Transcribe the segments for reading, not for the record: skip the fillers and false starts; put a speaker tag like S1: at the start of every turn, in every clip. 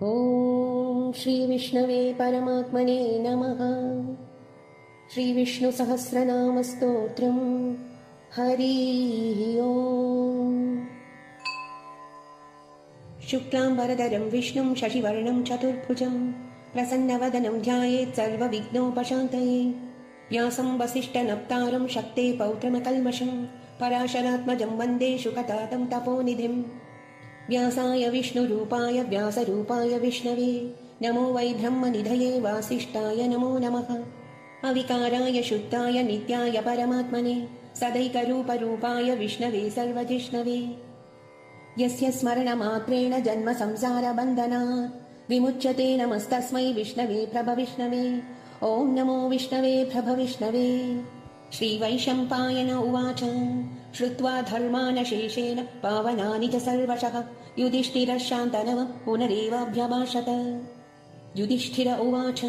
S1: ॐ श्रीविष्णवे परमात्मने नमः। श्रीविष्णुसहस्रनामस्तोत्रम्। हरिः ओम्। शुक्लाम्बरधरं विष्णुं शशिवर्णं चतुर्भुजं प्रसन्नवदनं ध्यायेत् सर्वविघ्नोपशान्तये। व्यासं वसिष्ठनप्तारं शक्ते पौत्रमकल्मषं पराशरात्मजं वन्दे शुकतातं तपोनिधिम्। व्यासाय विष्णुरूपाय व्यासरूपाय विष्णवे नमो वै ब्रह्मनिधये वासिष्ठाय नमो नमः। अविकाराय शुद्धाय नित्याय परमात्मने सदैकरूपरूपाय विष्णवे सर्वजिष्णवे। यस्य स्मरणमात्रेण जन्म संसारबन्धनात् विमुच्यते नमस्तस्मै विष्णवे प्रभविष्णवे। ॐ नमो विष्णवे प्रभविष्णवे। श्रीवैशम्पायन उवाच श्रुत्वा धर्मानशेषेण पावनानि च सर्वशः युधिष्ठिरः शान्तनवः पुनरेवाभ्यभाषत। युधिष्ठिर उवाच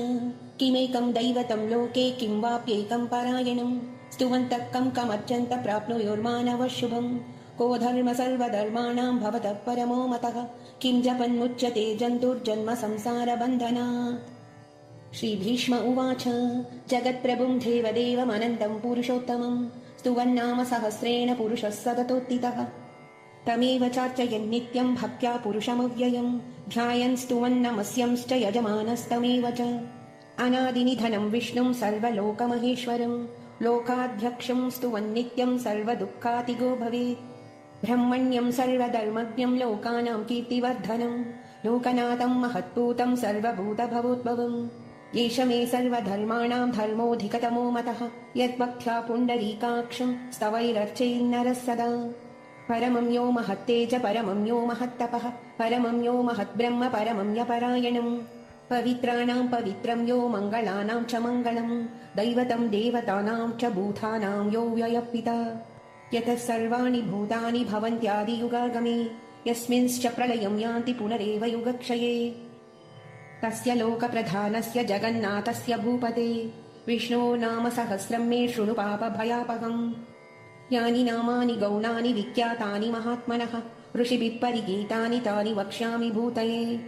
S1: किमेकं दैवतं लोके किं वाप्येकं परायणं स्तुवन्तः कं कमर्चन्त प्राप्नुयोर्मानवः शुभम्। को धर्म सर्वधर्माणां भवतः परमो मतः किं जपन्मुच्यते जन्तुर्जन्म संसारबन्धनात्। श्रीभीष्म उवाच जगत्प्रभुं देवदेवमनन्तं पुरुषोत्तमं स्तुवन्नाम सहस्रेण पुरुषः सततोत्थितः। तमेव चार्चयन् नित्यं भक्त्या पुरुषमव्ययं ध्यायन् स्तुवन्नमस्यंश्च यजमानस्तमेव च। अनादिनिधनं विष्णुं सर्वलोकमहेश्वरं लोकाध्यक्षं स्तुवन्नित्यं सर्वदुःखातिगो भवेत्। ब्रह्मण्यं सर्वधर्मज्ञं लोकानां कीर्तिवर्धनं लोकनाथं महत्पूतं सर्वभूतभवोद्भवम्। एष मे सर्वधर्माणां धर्मोऽधिकतमो मतः यद्भक्त्या पुण्डरीकाक्षं स्तवैरर्चयन्नरः सदा। परमं यो महत्तेज परमं यो महत्तपः परमं यो महद्ब्रह्म परमं यपरायणम्। पवित्राणां पवित्रं यो मङ्गलानां च मङ्गलं दैवतं देवतानां च भूतानां यो व्ययः। यतः सर्वाणि भूतानि भवन्त्यादियुगागमे यस्मिंश्च प्रलयं यान्ति पुनरेव युगक्षये। तस्य लोकप्रधानस्य जगन्नाथस्य भूपते विष्णो नाम सहस्रं मे शृणु पापभयापहम्। यानि नामानि गौणानि विख्यातानि महात्मनः ऋषिभिः परिगीतानि तानि वक्ष्यामि भूतये।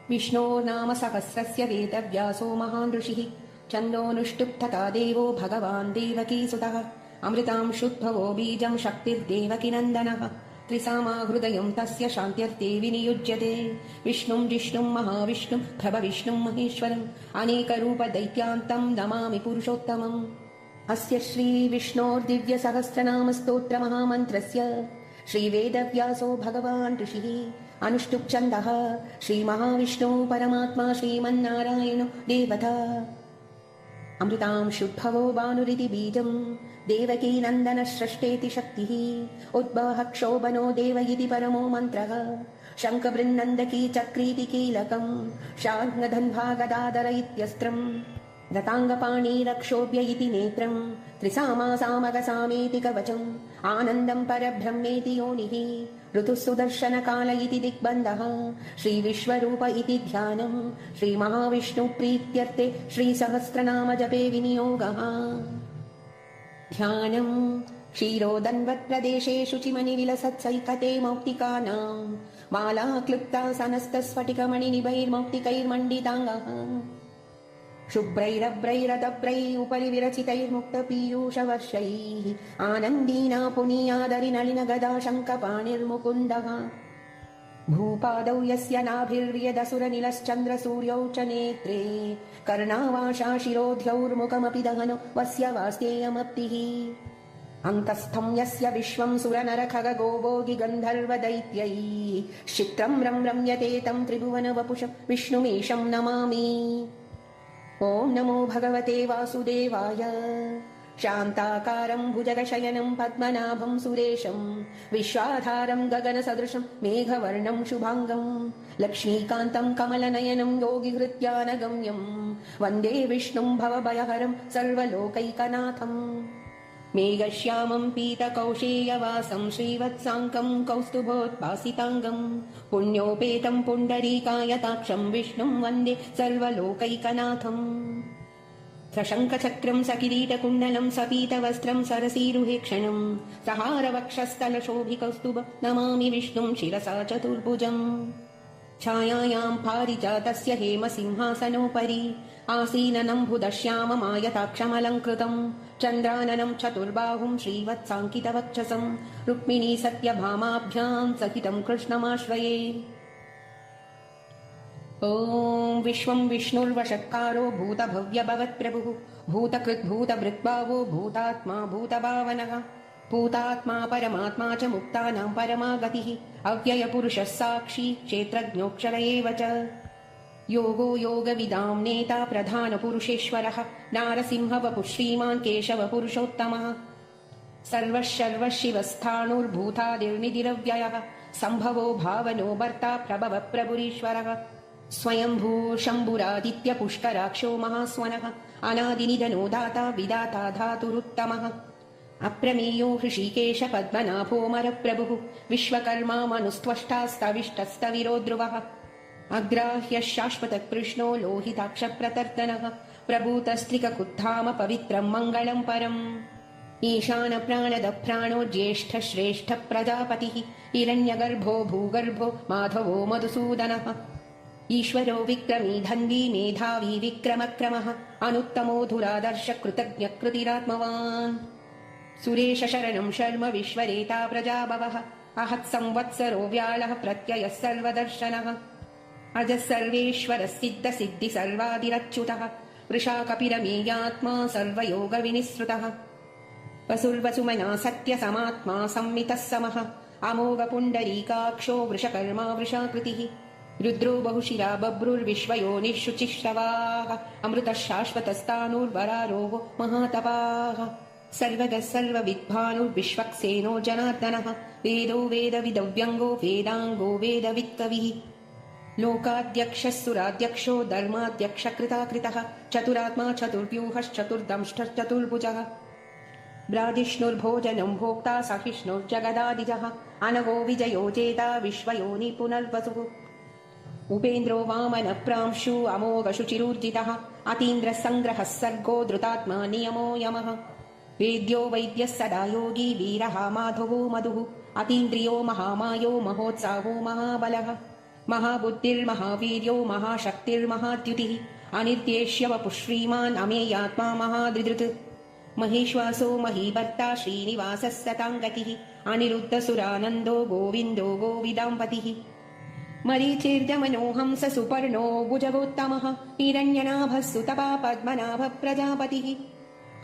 S1: विष्णो नाम सहस्रस्य वेदव्यासो महान् ऋषिः छन्दोऽनुष्टुप् तथा देवो भगवान् देवकीसुतः। अमृतां शुद्भवो बीजं शक्तिर्देवकीनन्दनः त्रिसामा हृदयं तस्य शान्त्यर्थे विनियुज्यते। विष्णुं जिष्णुं महाविष्णुं प्रभविष्णुं महेश्वरम् अनेकरूपदैत्यान्तं नमामि पुरुषोत्तमम्। अस्य श्रीविष्णोर्दिव्यसहस्रनामस्तोत्रमहामन्त्रस्य श्रीवेदव्यासो भगवान् ऋषिः अनुष्टुप् छन्दः श्रीमहाविष्णुः परमात्मा श्रीमन्नारायणो देवता। अमृतां शुद्भवो भानुरिति बीजं देवकी नन्दनः स्रष्टेति शक्तिः उद्भवः क्षोभनो देव इति परमो मन्त्रः। शङ्खबृन्नन्दकी चक्रीति कीलकं शार्ङ्गधन्वा इत्यस्त्रम् रताङ्गपाणिरक्षोभ्य इति नेत्रं त्रिसामा सामगसामेति कवचम् आनन्दं परब्रह्मेति योनिः ऋतुः सुदर्शनकाल इति दिग्बन्धः। श्रीविश्वरूप इति ध्यानं श्रीमहाविष्णुप्रीत्यर्थे श्रीसहस्रनाम जपे विनियोगः। ध्यानं क्षीरोदन्वत्प्रदेशे शुचिमणिविलसत्सैकते मौक्तिकानां माला क्लुप्तासनस्तस्फटिकमणिनिभैर्मौक्तिकैर्मण्डिताङ्गः। शुभ्रैरभ्रैरदभ्रैः उपरि विरचितैर्मुक्तपीयूषवर्षैः आनन्दीना पुनीयादरिनलिनगदा शङ्खपाणिर्मुकुन्दः। भूपादौ यस्य नाभिर्यदसुरनिलश्चन्द्रसूर्यौ च नेत्रे कर्णावाशा शिरोध्यौर्मुखमपि दहनो वस्य वास्तेयमप्तिः। अन्तस्थं यस्य विश्वं सुरनरखगोभोगि गन्धर्वदैत्यैः क्षिप्रं रम्यते तं त्रिभुवनवपुषं विष्णुमीशं नमामि। ॐ नमो भगवते वासुदेवाय। शान्ताकारं भुजगशयनं पद्मनाभं सुरेशं विश्वाधारं गगनसदृशं मेघवर्णं शुभाङ्गं लक्ष्मीकान्तं कमलनयनं योगिहृत्यानगम्यं वन्दे विष्णुं भवभयहरं सर्वलोकैकनाथम्। मेघश्यामं पीतकौशेयवासं श्रीवत्साङ्कं कौस्तुभोद्भासिताङ्गं पुण्योपेतं पुण्डरीकायताक्षं विष्णुं वन्दे सर्वलोकैकनाथम्। सशङ्खचक्रं सकिरीटकुण्डलं सपीतवस्त्रं सरसीरुहेक्षणं सहारवक्षस्थलशोभिकौस्तुभ नमामि विष्णुं शिरसा चतुर्भुजम्। छायायां पारिजातस्य हेमसिंहासनोपरि आसीननम्बुदश्याममायताक्षमलङ्कृतम् चन्द्राननं चतुर्बाहुं श्रीवत्साङ्कितवक्षसं रुक्मिणी सत्यभामाभ्यां सहितं कृष्णमाश्रये। ॐ विश्वं विष्णुर्वषट्कारो भूतभव्यभवत्प्रभुः भूतकृद्भूतभृद्भावो भूतात्मा भूतभावनः भूतात्मा परमात्मा च मुक्तानां परमागतिः अव्ययपुरुषः साक्षी क्षेत्रज्ञोऽक्षर एव च योगो योगविदां नेता प्रधानपुरुषेश्वरः नारसिंहवपुः श्रीमान् केशवपुरुषोत्तमः सर्वः सर्वः शिवस्थाणुर्भूतादिर्निधिरव्ययः सम्भवो भावनो भर्ता प्रभवः प्रभुरीश्वरः स्वयंभू शम्भुरादित्यपुष्कराक्षो महास्वनः अनादिनिधनो दाता विदाता धातुरुत्तमः अप्रमेयो हृषीकेश पद्मनाभोऽमरप्रभुः विश्वकर्मा मनुस्त्वष्टास्तविष्टस्तविरो ध्रुवः अग्राह्यः शाश्वतः कृष्णो लोहिताक्षप्रतर्दनः प्रभूतस्त्रिककुद्धाम पवित्रं मङ्गलं परम् ईशानप्राणदप्राणो ज्येष्ठः श्रेष्ठः प्रजापतिः हिरण्यगर्भो भूगर्भो माधवो मधुसूदनः ईश्वरो विक्रमी धन्वी मेधावी विक्रमक्रमः अनुत्तमो धुरादर्श कृतज्ञकृतिरात्मवान् सुरेश शरणं शर्म विश्वरेता प्रजाभवः अहत्संवत्सरो व्याळः प्रत्ययः सर्वदर्शनः अजः सर्वेश्वरः सिद्धसिद्धि सर्वादिरच्युतः वृषा कपिरमेयात्मा सर्वयोगविनिःसृतः वसुर्वसुमना सत्यसमात्मा संमितः समः अमोघपुण्डरीकाक्षो वृषकर्मा वृषाकृतिः रुद्रो बहुशिरा बभ्रुर्विश्वयोनिः शुचिश्रवाः अमृतः शाश्वतस्तानुर्वरारोहो महातपाः सर्वगः सर्वविद्भानुर्विश्वक्सेनो जनार्दनः वेदो वेदविदव्यङ्गो वेदाङ्गो वेदवित्कविः लोकाध्यक्षः सुराध्यक्षो धर्माध्यक्षकृताकृतः चतुरात्मा चतुर्व्यूहश्चतुर्दंष्टश्चतुर्भुजः ब्राजिष्णुर्भोजनं भोक्ता सहिष्णुर्जगदादिजः अनघो विजयो जेता विश्वयोनि पुनर्वसुः उपेन्द्रो वामनप्रांशु अमोघशुचिरूर्जितः अतीन्द्रः सङ्ग्रहः सर्गो धृतात्मा नियमो यमः वेद्यो वैद्यः सदा योगी वीरः माधवो मधुः अतीन्द्रियो महामायो महोत्साहो महाबलः महाबुद्धिर्महावीर्यो महाशक्तिर्महाद्युतिः अनिर्देश्य वपुः श्रीमान् अमेयात्मा महादृदृत् महेश्वासो महीभर्ता श्रीनिवासः सताङ्गतिः अनिरुद्धसुरानन्दो गोविन्दो गोविदाम्पतिः मरीचिर्दमनोहंस सुपर्णो भुजगोत्तमः हिरण्यनाभः सुतपा पद्मनाभः प्रजापतिः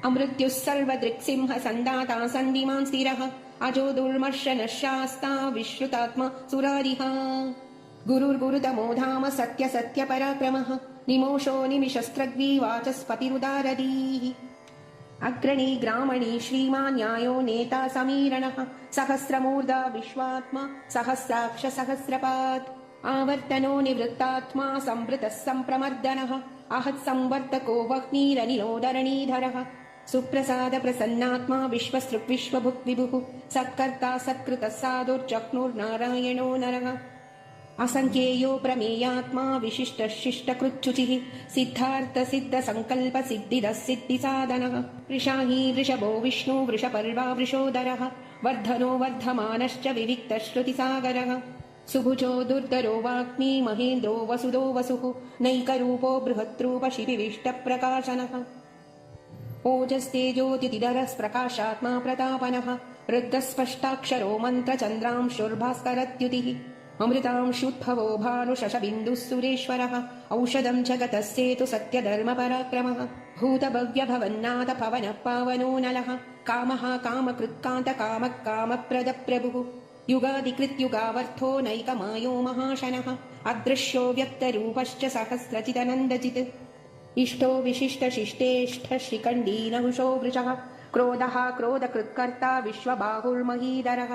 S1: अमृत्युः सर्वदृक्सिंह सन्दाता सन्धिमान् स्थिरः अजो दुर्मर्शनः शास्ता विश्रुतात्मा सुरारिः गुरुर्गुरुतमो धाम सत्य सत्य पराक्रमः निमोषो निमिषस्त्रग्वी वाचस्पतिरुदारधीः अग्रणी ग्रामणी श्रीमान् न्यायो नेता समीरणः सहस्रमूर्धा विश्वात्मा सहस्राक्ष सहस्रपात् आवर्तनो निवृत्तात्मा संवृतः सम्प्रमर्दनः आहत्संवर्तको वह्निरनिरोधरणीधरः सुप्रसाद प्रसन्नात्मा विश्वसृक् विश्वभुक् विभुः सत्कर्ता सत्कृतः साधुर्चक्नुर्नारायणो नरः असंख्येयो प्रमेयात्मा विशिष्टः शिष्टकृच्छुचिः सिद्धार्थ सिद्ध संकल्प सिद्धिदः सिद्धिसाधनः वृषाही वृषभो विष्णु वृषपर्वा वृषोदरः वर्धनो वर्धमानश्च विविक्तः श्रुतिसागरः सुभुजो दुर्धरो वाग्मी महेन्द्रो वसुदो वसुः नैकरूपो बृहद्रूप शिबिविष्टप्रकाशनः ओजस्तेजोतिथिधरः प्रकाशात्मा प्रतापनः रुद्रस्पष्टाक्षरो मन्त्रचन्द्रांशुर्भास्करद्युतिः अमृतांशुद्भवो भानुशशबिन्दुः सुरेश्वरः औषधं जगतस्येतु सत्यधर्मपराक्रमः भूतभव्यभवन्नाथ पवनः पावनो नलः कामः कामकृत्कान्त कामः कामप्रदप्रभुः युगादिकृत्युगावर्थो नैकमायो महाशनः अदृश्यो व्यक्तरूपश्च सहस्रचिदनन्दजित् इष्टो विशिष्टशिष्टेष्ठ श्रीकण्डीनहुषो वृषः क्रोधः क्रोधकृत्कर्ता विश्वबाहुर्महीधरः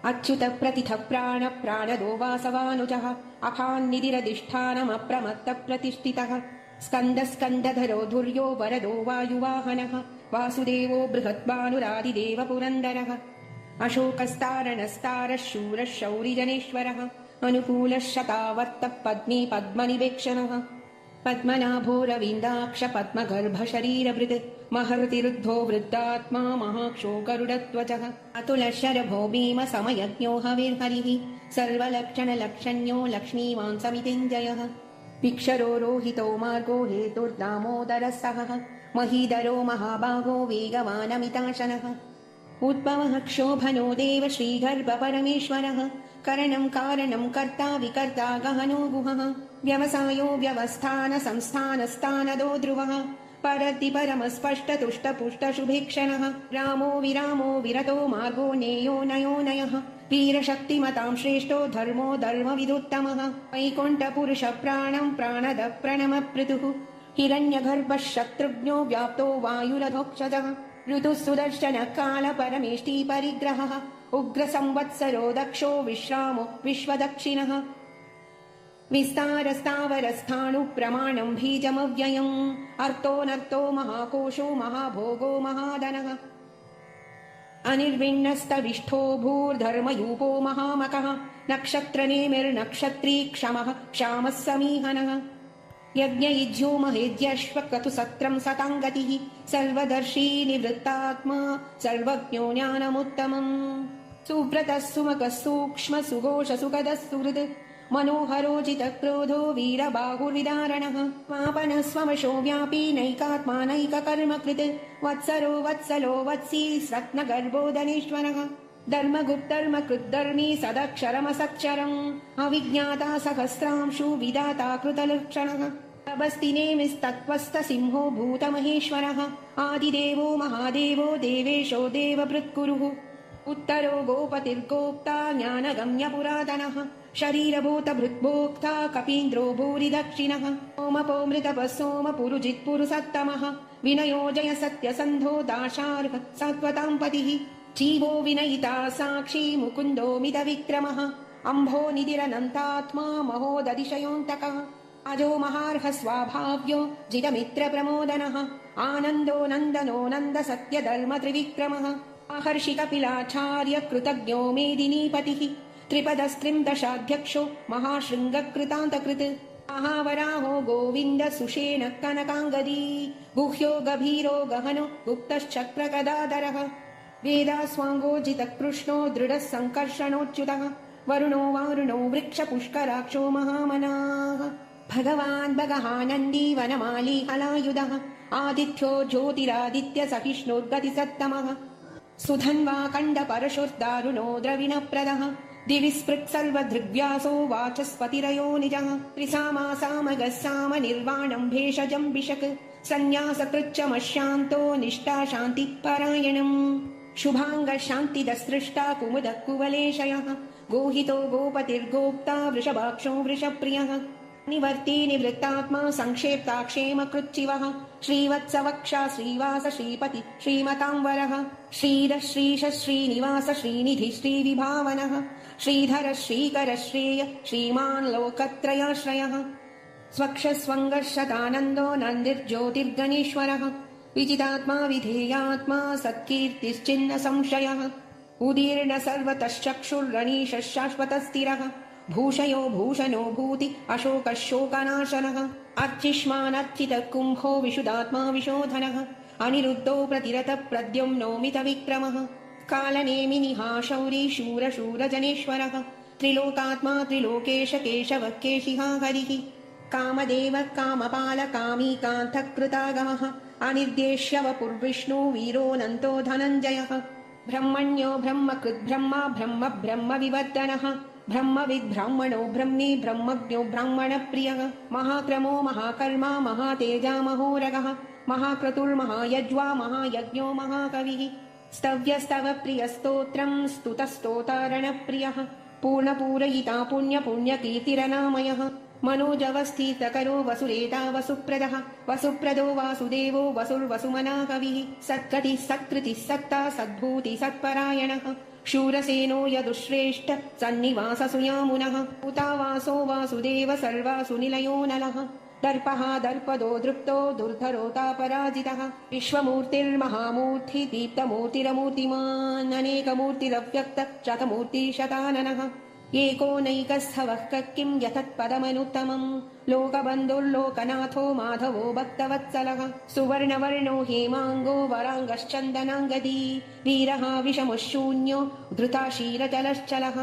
S1: अच्युत प्रतिथ प्राण प्राणदो वासवानुजः अखान्निधिरधिष्ठानमप्रमत्त प्रतिष्ठितः स्कन्द स्कन्दधरो धुर्यो वरदो वायुवाहनः वासुदेवो बृहद्भानुरादिदेव पुरन्दरः अशोकस्तारणस्तारः शूरः शौरिजनेश्वरः अनुकूलः शतावर्तः पद्मी पद्मनिवेक्षणः पद्मनाभो रवीन्द्राक्ष पद्मगर्भशरीरभृत् महर्तिरुद्धो वृद्धात्मा महाक्षो गरुडध्वजः अतुलशरभो भीमसमयज्ञो हविर्हरिः सर्वलक्षणलक्षण्यो लक्ष्मीवान् समितिञ्जयः विक्षरो रोहितो मार्गो हेतुर्दामोदरः सहः महीधरो महाभागो वेगवानमिताशनः उद्भवः क्षोभनो देव श्रीगर्भपरमेश्वरः करणं कारणं कर्ता विकर्ता गहनो गुहः व्यवसायो व्यवस्थान संस्थानस्थानदो ध्रुवः परति परमस्पष्टतुष्टपुष्टशुभेक्षणः रामो विरामो विरतो मार्गो नेयो नयो नयः वीरशक्तिमतां श्रेष्ठो धर्मो धर्मविदुत्तमः वैकुण्ठपुरुषप्राणं प्राणद प्रणमपृतुः हिरण्यगर्भः शत्रुघ्नो व्याप्तो वायुरधोक्षजः ऋतुः सुदर्शन काल परमेष्टि परिग्रहः उग्रसंवत्सरो दक्षो विश्रामो विश्वदक्षिणः विस्तारस्तावरस्थाणु प्रमाणं बीजमव्ययम् अर्थोऽनर्थो महाकोशो महाभोगो महाधनः अनिर्विण्णस्तविष्ठो भूर्धर्मयूपो महामकः नक्षत्रनेमिर्नक्षत्री क्षमः क्षामः समीहनः यज्ञयुज्यो महेद्यश्वक्रतुसत्रं सताङ्गतिः सर्वदर्शी निवृत्तात्मा सर्वज्ञो ज्ञानमुत्तमम् सुव्रतः सुमकः सूक्ष्म सुघोष सुखदः सुहृद् मनोहरोजितक्रोधो वीरबाहुर्विदारणः मापनः स्ववशो व्यापी नैकात्मा नैककर्मकृत् वत्सरो वत्सलो वत्सी रत्नगर्भो धनेश्वरः धर्मगुप्तर्मकृद्धर्मी सदक्षरमसक्षरम् अविज्ञाता सहस्रांशु विधाता कृतलक्षणः तपस्तिनेमिस्तत्त्वस्थसिंहो भूतमहेश्वरः आदिदेवो महादेवो देवेशो देवभृत्कुरुः उत्तरो गोपतिर्गोप्ता ज्ञानगम्य पुरातनः शरीरभूतभृद्भोक्ता कपीन्द्रो भूरिदक्षिणः सोमपोमृतपः सोमपुरुजित्पुरुसत्तमः विनयोजय सत्यसन्धो दाशार्ह सत्त्वतां पतिः जीवो विनयिता साक्षी मुकुन्दो मितविक्रमः अम्भो निधिरनन्तात्मा महोदतिशयोऽन्तकः अजो महार्ह स्वाभाव्यो जितमित्रप्रमोदनः आनन्दो नन्दनो नन्द सत्यधर्मत्रिविक्रमः महर्षिकपिलाचार्य कृतज्ञो मेदिनीपतिः त्रिपदस्त्रिंदशाध्यक्षो महाशृङ्गकृतान्तकृत् महावराहो गोविन्द सुषेण कनकाङ्गदी गुह्यो गभीरो गहनो गुप्तश्चक्रगदाधरः वेदास्वाङ्गोजितकृष्णो दृढः सङ्कर्षणोच्युतः वरुणो वारुणो वृक्षपुष्कराक्षो महामनाः भगवान् भगहानन्दी वनमाली हलायुधः आदित्यो ज्योतिरादित्य सहिष्णुर्गतिसत्तमः सुधन्वा कण्डपरशुर्दारुणो द्रविणप्रदः दिविस्पृक्सर्वदृग्व्यासो वाचस्पतिरयो निजः त्रिसामासामगः साम निर्वाणं भेषजं बिषक् सन्न्यासकृच्छमशान्तो निष्ठा शान्तिपरायणम् शुभाङ्गशान्तिदसृष्टा कुमुदः कुवलेशयः गोहितो गोपतिर्गोप्ता वृषभाक्षो वृषप्रियः निवर्ती निवृत्तात्मा संक्षेप्ताक्षेमकृच्छिवः श्रीवत्सवक्षा श्रीवास श्रीपति श्रीमतांवरः श्रीरः श्रीश श्रीनिवास श्रीनिधि श्रीविभावनः श्रीधर श्रीकर श्रेय श्रीमान् लोकत्रयाश्रयः स्वक्षस्वङ्गशतानन्दो नन्दिर्ज्योतिर्गणेश्वरः विजितात्मा विधेयात्मा सत्कीर्तिश्चिन्न संशयः उदीर्ण सर्वतश्चक्षुर्रणीशः शाश्वतस्थिरः भूषयो भूषणो भूति अशोकः शोकनाशनः अर्चिष्मानर्चितः कुम्भो विशुदात्मा विशोधनः अनिरुद्धो प्रतिरतः प्रद्युम्नो मितविक्रमः कालनेमिनिहाशौरी शूरशूरजनेश्वरः त्रिलोकात्मा त्रिलोकेश केशवः केशिहा हरिः कामदेवः कामपाल कामीकान्तः कृतागमः अनिर्देश्य वपुर्विष्णु वीरोऽनन्तो धनञ्जयः ब्रह्मण्यो ब्रह्मकृद्ब्रह्मा ब्रह्म ब्रह्मविवर्धनः ब्रह्मविद्ब्राह्मणो ब्रह्मी ब्रह्मज्ञो ब्राह्मणप्रियः महाक्रमो महाकर्मा महातेजा महोरगः महाक्रतुर्महायज्वा महायज्ञो महाकविः स्तव्यस्तवप्रियस्तोत्रं स्तुतस्तोतारणप्रियः पूर्णपूरयिता पुण्यपुण्यकीर्तिरनामयः मनोजवस्थितकरो वसुरेता वसुप्रदः वसुप्रदो वासुदेवो वसुर्वसुमना कविः सत्कटिः सत्कृतिः सत्ता सद्भूति सत्परायणः शूरसेनो यदुश्रेष्ठ सन्निवाससुयामुनः उतावासो वासुदेव सर्वासु निलयो नलः दर्पः दर्पदो दृप्तो दुर्धरोतापराजितः विश्वमूर्तिर्महामूर्ति दीप्तमूर्तिरमूर्तिमान् अनेकमूर्तिरव्यक्त शतमूर्तिशताननः एको नैकस्थवः किं यथत्पदमनुत्तमम् लोकबन्धुर्लोकनाथो माधवो भक्तवत्सलः सुवर्णवर्णो हेमाङ्गो वराङ्गश्चन्दनाङ्गदी वीरः विषमुशून्यो धृताशीलचलश्चलः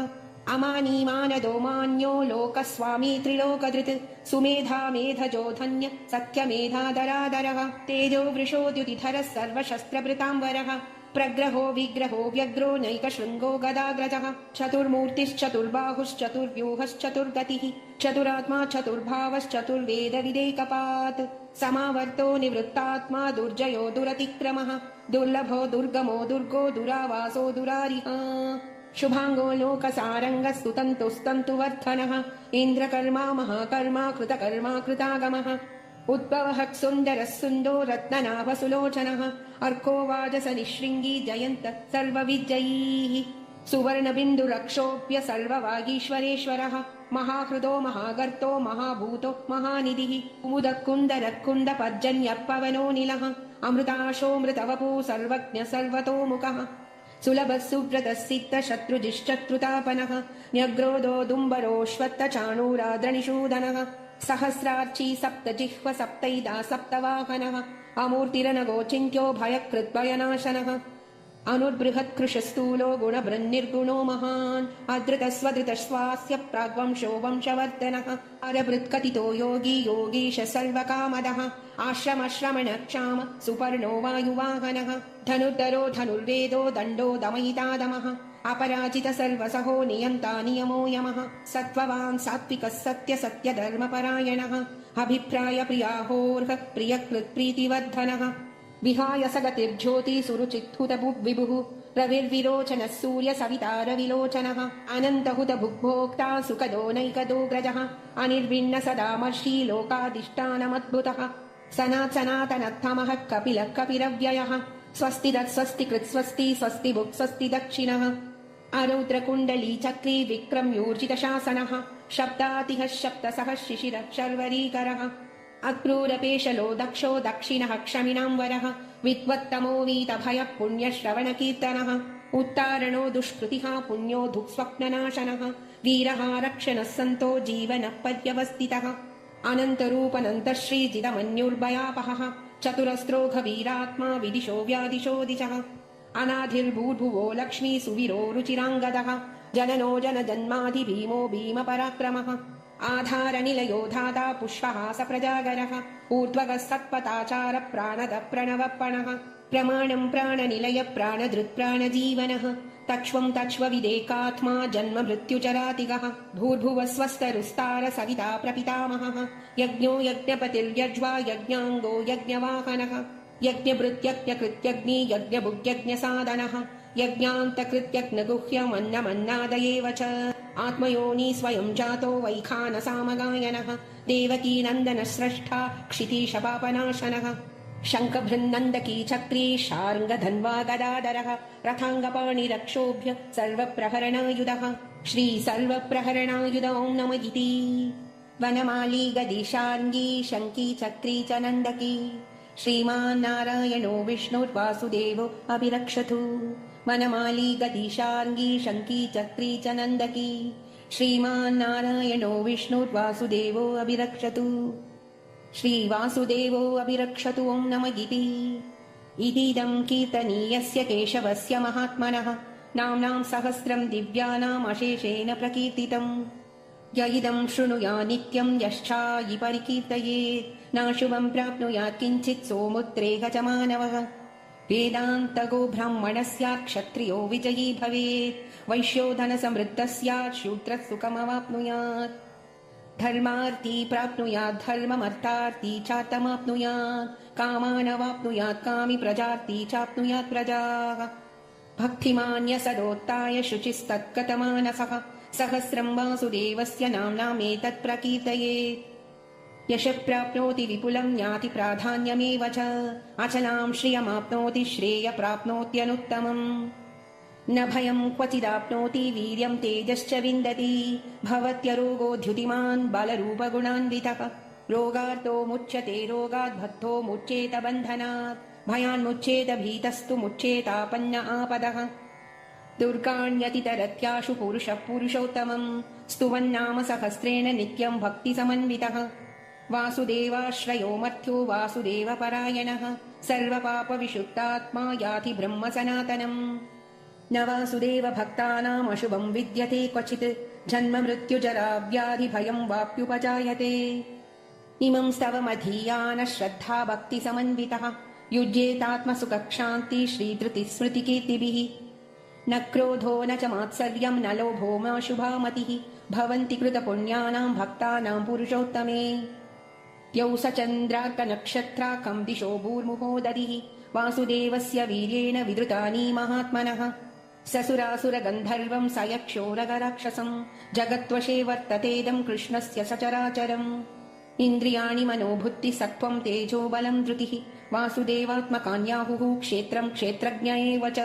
S1: अमानीमानदो मान्यो लोकस्वामी त्रिलोकधृत् सुमेधा मेधजो धन्य सत्यमेधादरादरः तेजो वृषोद्युतिधरः सर्वशस्त्रभृताम्बरः प्रग्रहो विग्रहो व्यग्रो नैकशृङ्गो गदाग्रजः चतुर्मूर्तिश्चतुर्बाहुश्चतुर्व्यूहश्चतुर्गतिः चतुरात्मा चतुर्भावश्चतुर्वेदविदेकपात् समावर्तो निवृत्तात्मा दुर्जयो दुरतिक्रमः दुर्लभो दुर्गमो दुर्गो दुरावासो दुरारिः शुभाङ्गो लोकसारङ्गस्तुतन्तुस्तन्तुवर्धनः इन्द्रकर्मा महाकर्मा कृतकर्मा कृतागमः उद्भवः सुन्दरः सुन्दो रत्ननाभसुलोचनः अर्को वाजसनिशृङ्गी जयन्तः सर्वविजयीः सुवर्णबिन्दुरक्षोभ्य सर्ववागीश्वरेश्वरः महाहृदो महागर्तो महाभूतो महानिधिः कुमुदकुन्दरकुन्दपर्जन्यपवनो निलः अमृताशोऽमृतवपु सर्वज्ञ सर्वतोमुखः सुलभः सुव्रतः सिद्धः शत्रुजिश्चत्रुतापनः न्यग्रोधो दुम्बरोऽश्वत्थचाणूराद्रणिषूदनः सहस्रार्ची सप्तजिह्व सप्तैदा सप्तवाहनः अमूर्तिरनगोचिन्त्यो भयकृद्भयनाशनः अनुर्बृहत्कृशस्थूलो गुणभृन्निर्गुणो महान् अधृतस्वधृतस्वास्य प्राग्वंशो वंशवर्धनः अरभृत्कथितो योगी योगीश सर्वकामदः आश्रमश्रमणक्षाम सुपर्णो वायुवाहनः धनुर्धरो धनुर्वेदो दण्डो दमयितादमः अपराजित सर्वसहो नियन्ता नियमो यमः सत्त्ववान् सात्विकः सत्यधर्मपरायणः अभिप्राय प्रियाहोर्ह प्रियकृत्प्रीतिवर्धनः विहाय सगतिर्ज्योति सुरुचित्हुतभुग्विभुः रविर्विरोचनः सूर्य सविता रविलोचनः अनन्तहुत भुग्भोक्ता सुखदो नैकदोग्रजः अनिर्विण्ण सदामर्षि लोकाधिष्ठानमद्भुतः सनातनत्थमः कपिलः कपिरव्ययः स्वस्ति तत्स्वस्ति कृत्स्वस्ति स्वस्ति भुक् स्वस्ति दक्षिणः अरौद्रकुण्डली चक्री विक्रम्यूर्जितशासनः शब्दातिः शब्दसः शिशिरः शर्वरीकरः अक्रूरपेशलो दक्षो दक्षिणः क्षमिणां वरः विद्वत्तमो वीतभयः पुण्यश्रवणकीर्तनः उत्तारणो दुष्कृतिः पुण्यो धुक्स्वप्ननाशनः वीरः रक्षणः सन्तो जीवनः पर्यवस्थितः अनन्तरूपनन्तश्रीजितमन्युर्भयापहः चतुरस्त्रोघवीरात्मा विदिशो व्यादिशो दिशः अनाधिर्भूर्भुवो लक्ष्मी सुवीरो रुचिराङ्गदः जननो जनजन्माधि भीमो भीमपराक्रमः आधारनिलयो धाता पुष्पहास प्रजागरः ऊर्ध्वगः सत्पथाचार प्राणद प्रणवपणः प्रमाणं प्राणनिलय प्राणधृत्प्राणजीवनः तक्ष्वं तक्ष्वविदेकात्मा जन्म मृत्युचरातिगः भूर्भुवः स्वस्तरुस्तार सविता प्रपितामहः यज्ञो यज्ञपतिर्यज्वा यज्ञाङ्गो यज्ञवाहनः यज्ञभृत्यज्ञकृत्यग्नि यज्ञभुग्यज्ञसाधनः यज्ञान्तकृत्यग्नगुह्यमन्नमन्नादयेव च आत्मयोनि स्वयं जातो वैखानसामगायनः देवकी नन्दनस्रष्टा क्षितीशपापनाशनः शङ्खभृन्नन्दकी चक्री शार्ङ्गधन्वा गदाधरः रथाङ्गपाणिरक्षोभ्य सर्वप्रहरणायुधः श्रीसर्वप्रहरणायुध ॐ नम इति वनमाली गदिशार्ङ्गी शङ्की चक्री च नन्दकी श्रीमान्नारायणो विष्णुर्वासुदेवो अभिरक्षतु वनमाली गदिशार्ङ्गी शङ्की चक्री च नन्दकी श्रीमान्नारायणो विष्णुर्वासुदेवो अभिरक्षतु श्रीवासुदेवो अभिरक्षतु ॐ नम इतीदं कीर्तनीयस्य केशवस्य महात्मनः नाम्नां सहस्रं दिव्यानाम् अशेषेण प्रकीर्तितम् य इदं शृणुया नित्यं यश्चायि परिकीर्तयेत् नाशुभं प्राप्नुयात् किञ्चित् सोमुद्रेह च मानवः वेदान्तगो ब्राह्मणः स्यात् क्षत्रियो विजयी भवेत् वैश्यो धनसमृद्धः स्यात् शूद्रः सुखमवाप्नुयात् धर्मार्थी प्राप्नुयात् धर्ममर्थार्थी चार्थमाप्नुयात् कामानवाप्नुयात् कामी प्रजार्थी चाप्नुयात् प्रजाः भक्तिमान्य सदोत्ताय शुचिस्तत्कतमानसः सहस्रं वासुदेवस्य नाम्नामेतत् प्रकीर्तयेत् यशः प्राप्नोति विपुलं ज्ञाति प्राधान्यमेव च अचलां श्रियमाप्नोति श्रेय प्राप्नोत्यनुत्तमम् न भयं क्वचिदाप्नोति वीर्यं तेजश्च विन्दति भवत्यरोगो द्युतिमान् बलरूपगुणान्वितः रोगार्तो मुच्यते रोगात् भक्तो मुच्येत बन्धनात् भयान्मुच्येत भीतस्तु मुच्येतापन्न आपदः दुर्गाण्यतितरत्याशु पुरुषः पुरुषोत्तमम् स्तुवन्नाम सहस्रेण नित्यम् भक्तिसमन्वितः वासुदेवाश्रयो मर्थ्यो वासुदेवपरायणः सर्वपापविशुद्धात्मा याति ब्रह्म सनातनम् न वासुदेवभक्तानाम् अशुभम् विद्यते क्वचित् जन्म मृत्युजराव्याधिभयम् वाप्युपजायते इमम् स्तवमधीयानः श्रद्धा भक्तिसमन्वितः युज्येतात्मसुखक्षान्ति श्रीधृतिस्मृतिकीर्तिभिः न क्रोधो न च मात्सर्यम् न लोभो नाशुभा मतिः भवन्ति कृतपुण्यानाम् भक्तानाम् पुरुषोत्तमे यौ स चन्द्रार्कनक्षत्राकम् दिशो भूर्मुहोदधिः वासुदेवस्य वीर्येण विधृतानि महात्मनः ससुरासुरगन्धर्वम् स यक्षोरगराक्षसम् जगत्वशे वर्ततेदम् कृष्णस्य सचराचरम् इन्द्रियाणि मनोबुद्धि सत्त्वम् तेजो बलम् धृतिः वासुदेवात्मकान्याहुः क्षेत्रम् क्षेत्रज्ञ एव च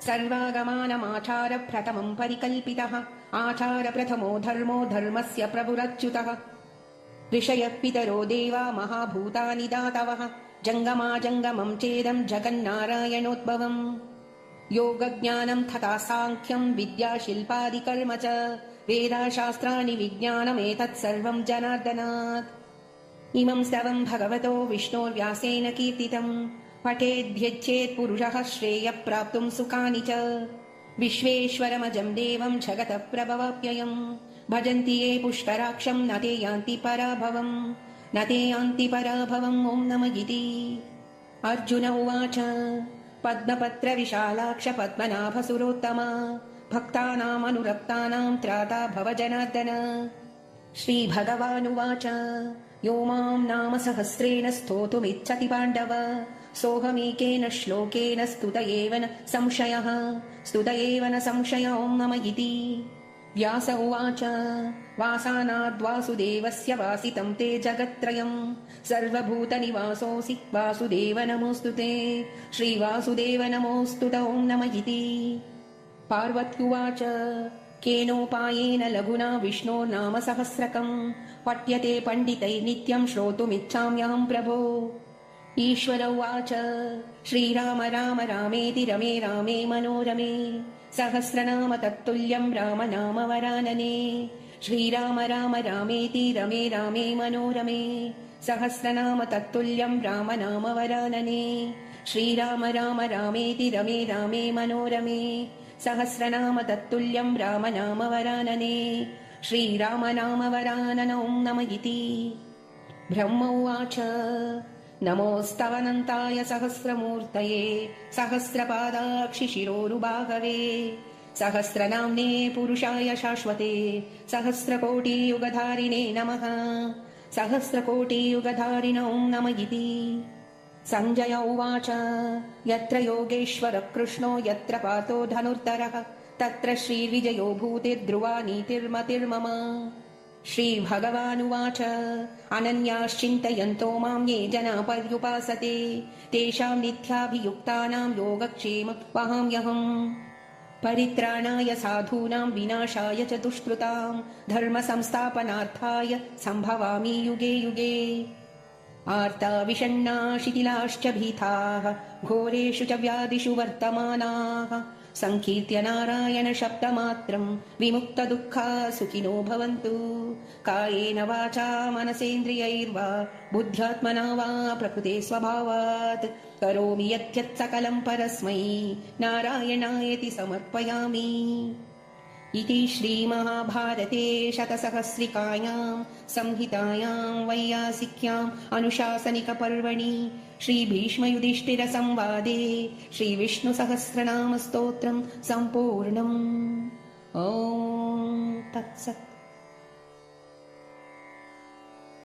S1: सर्वागमानमाचार प्रथमम् परिकल्पितः आचार प्रथमो धर्मो धर्मस्य प्रभुरच्युतः ऋषयः पितरो देवा महाभूतानि दातवः जङ्गमाजङ्गमम् चेदम् जगन्नारायणोद्भवम् योगज्ञानम् तथा साङ्ख्यम् विद्या शिल्पादिकर्म च वेदाशास्त्राणि विज्ञानमेतत् सर्वम् जनार्दनात् इमम् स्तवम् भगवतो विष्णोर्व्यासेन कीर्तितम् पठेद्यज्चेत् पुरुषः श्रेयः प्राप्तुम् सुखानि च विश्वेश्वरमजम् देवम् जगतः प्रभवाप्ययम् भजन्ति ये पुष्कराक्षम् न ते यान्ति पराभवम् न ते यान्ति पराभवम् ॐ नमः इति अर्जुन उवाच पद्मपत्रविशालाक्ष पद्मनाभसुरोत्तमा भक्तानामनुरक्तानाम् त्राता भव जनार्दन श्रीभगवानुवाच यो माम् नाम सहस्रेण स्तोतुमिच्छति पाण्डव सोऽहमेकेन श्लोकेन स्तुत एव न संशयः ॐ नमः इति व्यास उवाच वासानाद्वासुदेवस्य वासितं ते जगत्त्रयम् सर्वभूतनिवासोऽसि वासुदेव नमोऽस्तु ते श्रीवासुदेव नमोऽस्तु ॐ नमः इति पार्वत्युवाच केनोपायेन लघुना विष्णोर्नाम सहस्रकम् पठ्यते पण्डितैः नित्यम् श्रोतुमिच्छाम्यहम् प्रभो ईश्वर उवाच श्रीराम राम रामेति रमे रामे मनोरमे सहस्रनाम तत्तुल्यम् राम नाम वरानने श्रीराम राम रामेति रमे रामे मनोरमे सहस्रनाम तत्तुल्यम् राम नाम वरानने श्रीराम राम रामेति रमे रामे मनोरमे सहस्रनाम तत्तुल्यम् राम नाम वरानने श्रीराम नाम वरानन ॐ नमः इति ब्रह्म उवाच नमोऽस्तवनन्ताय सहस्रमूर्तये सहस्रपादाक्षिशिरोरुबाहवे सहस्रनाम्ने पुरुषाय शाश्वते सहस्रकोटियुगधारिणे नमः सहस्रकोटियुगधारिण ॐ नमः इति सञ्जय उवाच यत्र योगेश्वरः कृष्णो यत्र पार्थो धनुर्धरः तत्र श्रीर्विजयो भूतिर्ध्रुवा नीतिर्मतिर्मम श्रीभगवानुवाच अनन्याश्चिन्तयन्तो माम् ये जना पर्युपासते तेषाम् नित्याभियुक्तानाम् योगक्षेमम् वहाम्यहम् परित्राणाय साधूनाम् विनाशाय च दुष्कृताम् धर्म संस्थापनार्थाय सम्भवामि युगे युगे आर्ता विषण्णा शिथिलाश्च भीताः घोरेषु च व्याधिषु वर्तमानाः संकीर्त्य नारायण शब्दमात्रम् विमुक्तदुःखा सुखिनो भवन्तु कायेन वाचा मनसेन्द्रियैर्वा बुद्ध्यात्मना वा प्रकृते स्वभावात् करोमि यत् सकलम् परस्मै नारायणायेति समर्पयामि इति श्रीमहाभारते शतसहस्रिकायाम् संहितायाम् वैयासिक्याम् अनुशासनिकपर्वणि श्रीभीष्मयुधिष्ठिरसंवादे श्रीविष्णुसहस्रनामस्तोत्रम् सम्पूर्णम् ॐ तत्सत्।